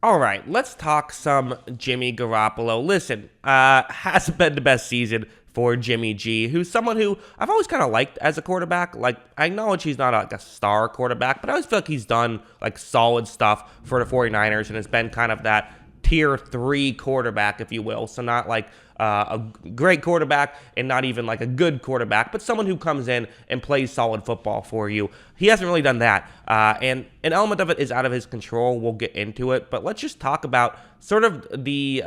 All right, let's talk some Jimmy Garoppolo. Listen, hasn't been the best season for Jimmy G, who's someone who I've always kind of liked as a quarterback. Like, I acknowledge he's not like a star quarterback, but I always feel like he's done like solid stuff for the 49ers and has been kind of that tier 3 quarterback, if you will. So not like a great quarterback and not even like a good quarterback, but someone who comes in and plays solid football for you. He hasn't really done that, and an element of it is out of his control. We'll get into it, but let's just talk about sort of the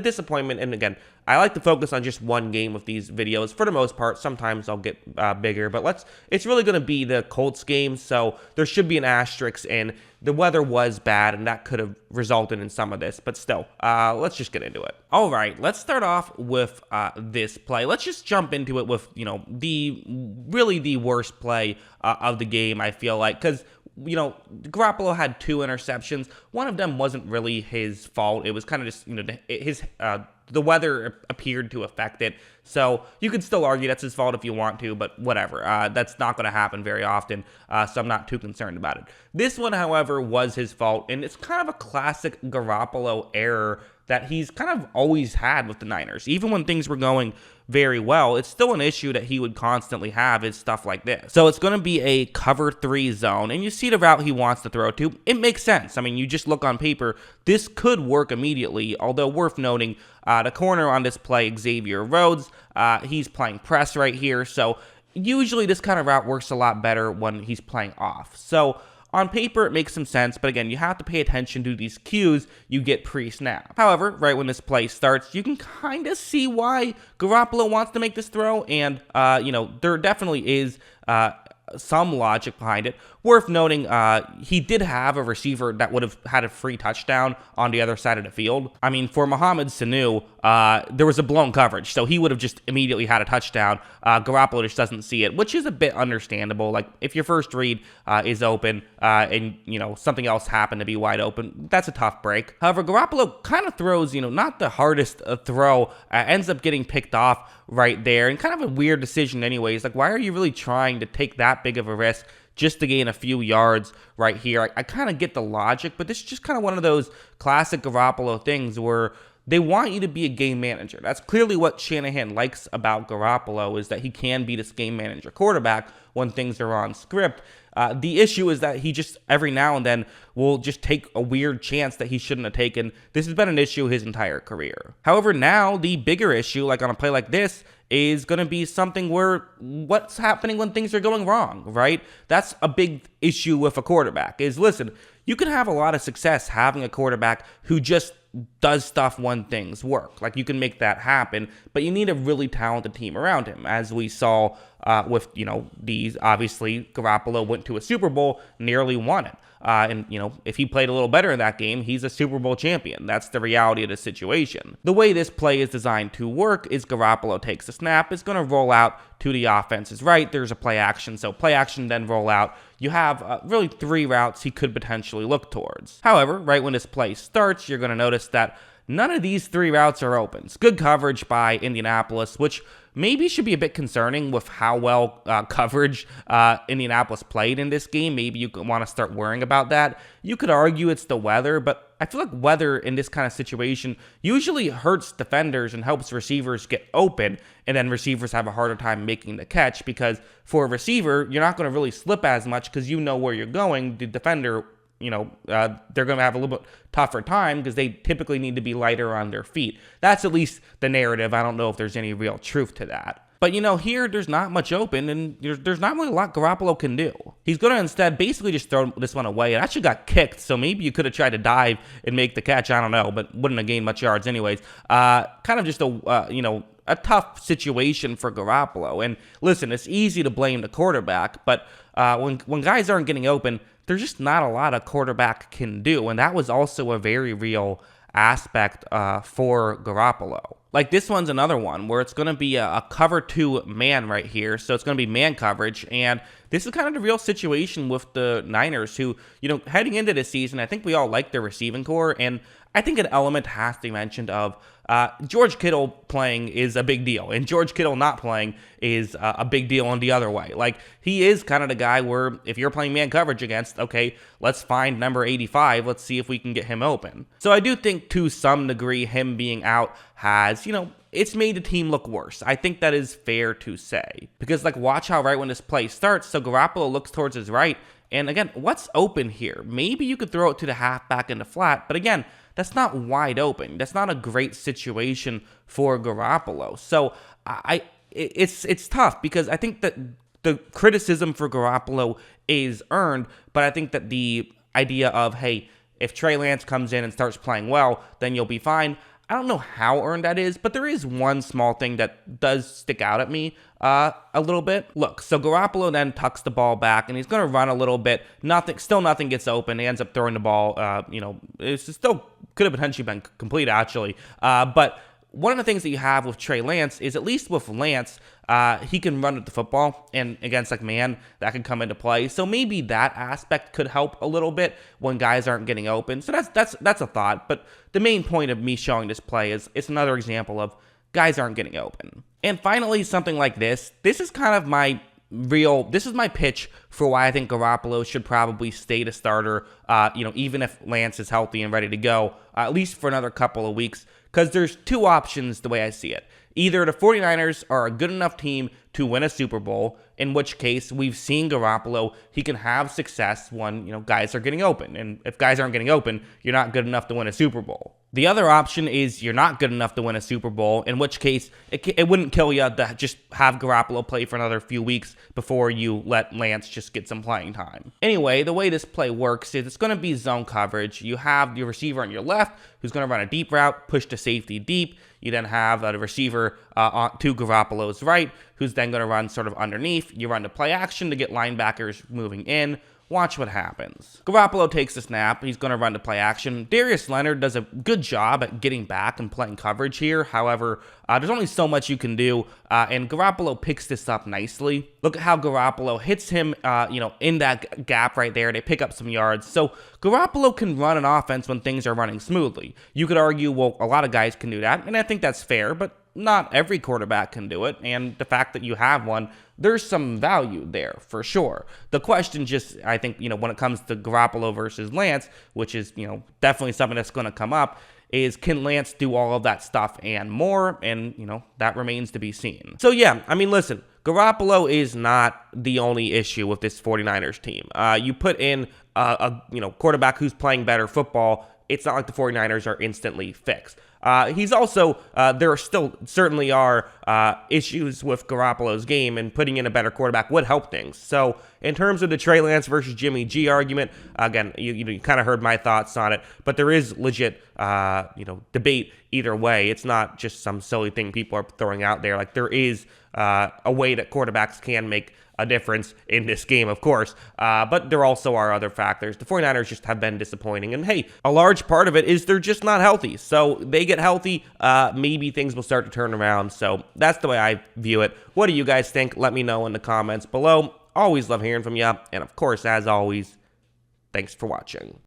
disappointment. And again, I like to focus on just one game with these videos for the most part. Sometimes I'll get bigger, but it's really going to be the Colts game, so there should be an asterisk in. The weather was bad, and that could have resulted in some of this, but still, let's just get into it. All right, let's start off with this play. Let's just jump into it with, the worst play of the game, I feel like, because Garoppolo had 2 interceptions. One of them wasn't really his fault. It was kind of just, the weather appeared to affect it. So you could still argue that's his fault if you want to, but whatever. That's not going to happen very often, so I'm not too concerned about it. This one, however, was his fault, and it's kind of a classic Garoppolo error that he's kind of always had with the Niners. Even when things were going very well, it's still an issue that he would constantly have is stuff like this. So it's going to be a cover 3 zone, and you see the route he wants to throw to. It makes sense. I mean, you just look on paper, this could work immediately, although worth noting, the corner on this play, Xavier Rhodes, he's playing press right here, so usually this kind of route works a lot better when he's playing off. So on paper, it makes some sense, but again, you have to pay attention to these cues you get pre-snap. However, right when this play starts, you can kind of see why Garoppolo wants to make this throw, and, there definitely is some logic behind it. Worth noting, he did have a receiver that would have had a free touchdown on the other side of the field. I mean, for Mohamed Sanu, there was a blown coverage, so he would have just immediately had a touchdown. Garoppolo just doesn't see it, which is a bit understandable. Like, if your first read is open and, something else happened to be wide open, that's a tough break. However, Garoppolo kind of throws, not the hardest throw, ends up getting picked off right there, and kind of a weird decision anyways. Like, why are you really trying to take that big of a risk just to gain a few yards right here? I kind of get the logic, but this is just kind of one of those classic Garoppolo things where they want you to be a game manager. That's clearly what Shanahan likes about Garoppolo, is that he can be this game manager quarterback when things are on script. The issue is that he just every now and then will just take a weird chance that he shouldn't have taken. This has been an issue his entire career. However, now the bigger issue, like on a play like this, is going to be something where what's happening when things are going wrong, right? That's a big issue with a quarterback is, listen, you can have a lot of success having a quarterback who just does stuff when things work. Like, you can make that happen, but you need a really talented team around him, as we saw with, these. Obviously, Garoppolo went to a Super Bowl, nearly won it. And, if he played a little better in that game, he's a Super Bowl champion. That's the reality of the situation. The way this play is designed to work is Garoppolo takes the snap, is going to roll out to the offense's right. There's a play action, so play action, then roll out. You have really 3 routes he could potentially look towards. However, right when this play starts, you're going to notice that none of these 3 routes are open. It's good coverage by Indianapolis, which maybe should be a bit concerning with how well coverage Indianapolis played in this game. Maybe you want to start worrying about that. You could argue it's the weather, but I feel like weather in this kind of situation usually hurts defenders and helps receivers get open, and then receivers have a harder time making the catch, because for a receiver, you're not going to really slip as much because you know where you're going. The defender, they're going to have a little bit tougher time because they typically need to be lighter on their feet. That's at least the narrative. I don't know if there's any real truth to that. But, here, there's not much open, and there's not really a lot Garoppolo can do. He's going to instead basically just throw this one away. It actually got kicked, so maybe you could have tried to dive and make the catch. I don't know, but wouldn't have gained much yards anyways. Kind of just a tough situation for Garoppolo. And listen, it's easy to blame the quarterback, but when guys aren't getting open, there's just not a lot a quarterback can do, and that was also a very real aspect for Garoppolo. Like, this one's another one where it's going to be a cover 2 man right here, so it's going to be man coverage, and this is kind of the real situation with the Niners, who, heading into this season, I think we all like their receiving core, and I think an element has to be mentioned of George Kittle playing is a big deal, and George Kittle not playing is a big deal on the other way. Like, he is kind of the guy where if you're playing man coverage against, okay, let's find number 85. Let's see if we can get him open. So I do think to some degree him being out has, it's made the team look worse. I think that is fair to say. Because, like, watch how right when this play starts. So Garoppolo looks towards his right. And again, what's open here? Maybe you could throw it to the halfback in the flat. But again, that's not wide open. That's not a great situation for Garoppolo. So it's tough because I think that the criticism for Garoppolo is earned. But I think that the idea of, hey, if Trey Lance comes in and starts playing well, then you'll be fine. I don't know how earned that is, but there is one small thing that does stick out at me a little bit. Look, so Garoppolo then tucks the ball back, and he's going to run a little bit. Nothing gets open. He ends up throwing the ball. It's still could have potentially been complete, actually. But one of the things that you have with Trey Lance is, at least with Lance, he can run with the football, and against like man, that can come into play. So maybe that aspect could help a little bit when guys aren't getting open. So that's a thought. But the main point of me showing this play is it's another example of guys aren't getting open. And finally, something like this. This is kind of this is my pitch for why I think Garoppolo should probably stay the starter, even if Lance is healthy and ready to go, at least for another couple of weeks. Because there's two options the way I see it. Either the 49ers are a good enough team to win a Super Bowl, in which case we've seen Garoppolo, he can have success when, guys are getting open. And if guys aren't getting open, you're not good enough to win a Super Bowl. The other option is you're not good enough to win a Super Bowl, in which case it wouldn't kill you to just have Garoppolo play for another few weeks before you let Lance just get some playing time. Anyway, the way this play works is it's going to be zone coverage. You have your receiver on your left who's going to run a deep route, push to safety deep. You then have the receiver to Garoppolo's right, who's then going to run sort of underneath. You run to play action to get linebackers moving in. Watch what happens. Garoppolo takes the snap. He's going to run to play action. Darius Leonard does a good job at getting back and playing coverage here. However, there's only so much you can do, and Garoppolo picks this up nicely. Look at how Garoppolo hits him, in that gap right there. They pick up some yards. So Garoppolo can run an offense when things are running smoothly. You could argue, well, a lot of guys can do that, and I think that's fair, but not every quarterback can do it, and the fact that you have one, there's some value there for sure. The question just, I think, when it comes to Garoppolo versus Lance, which is, definitely something that's going to come up, is can Lance do all of that stuff and more? And, that remains to be seen. So, yeah, listen, Garoppolo is not the only issue with this 49ers team. You put in a quarterback who's playing better football, it's not like the 49ers are instantly fixed. He's also, there are still certainly are issues with Garoppolo's game, and putting in a better quarterback would help things. So in terms of the Trey Lance versus Jimmy G argument, again, you kind of heard my thoughts on it, but there is legit, debate either way. It's not just some silly thing people are throwing out there. Like, there is a way that quarterbacks can make a difference in this game, of course, but there also are other factors. The 49ers just have been disappointing, and hey, a large part of it is they're just not healthy. So they get healthy, maybe things will start to turn around. So that's the way I view it. What do you guys think? Let me know in the comments below. Always love hearing from you, and of course, as always, thanks for watching.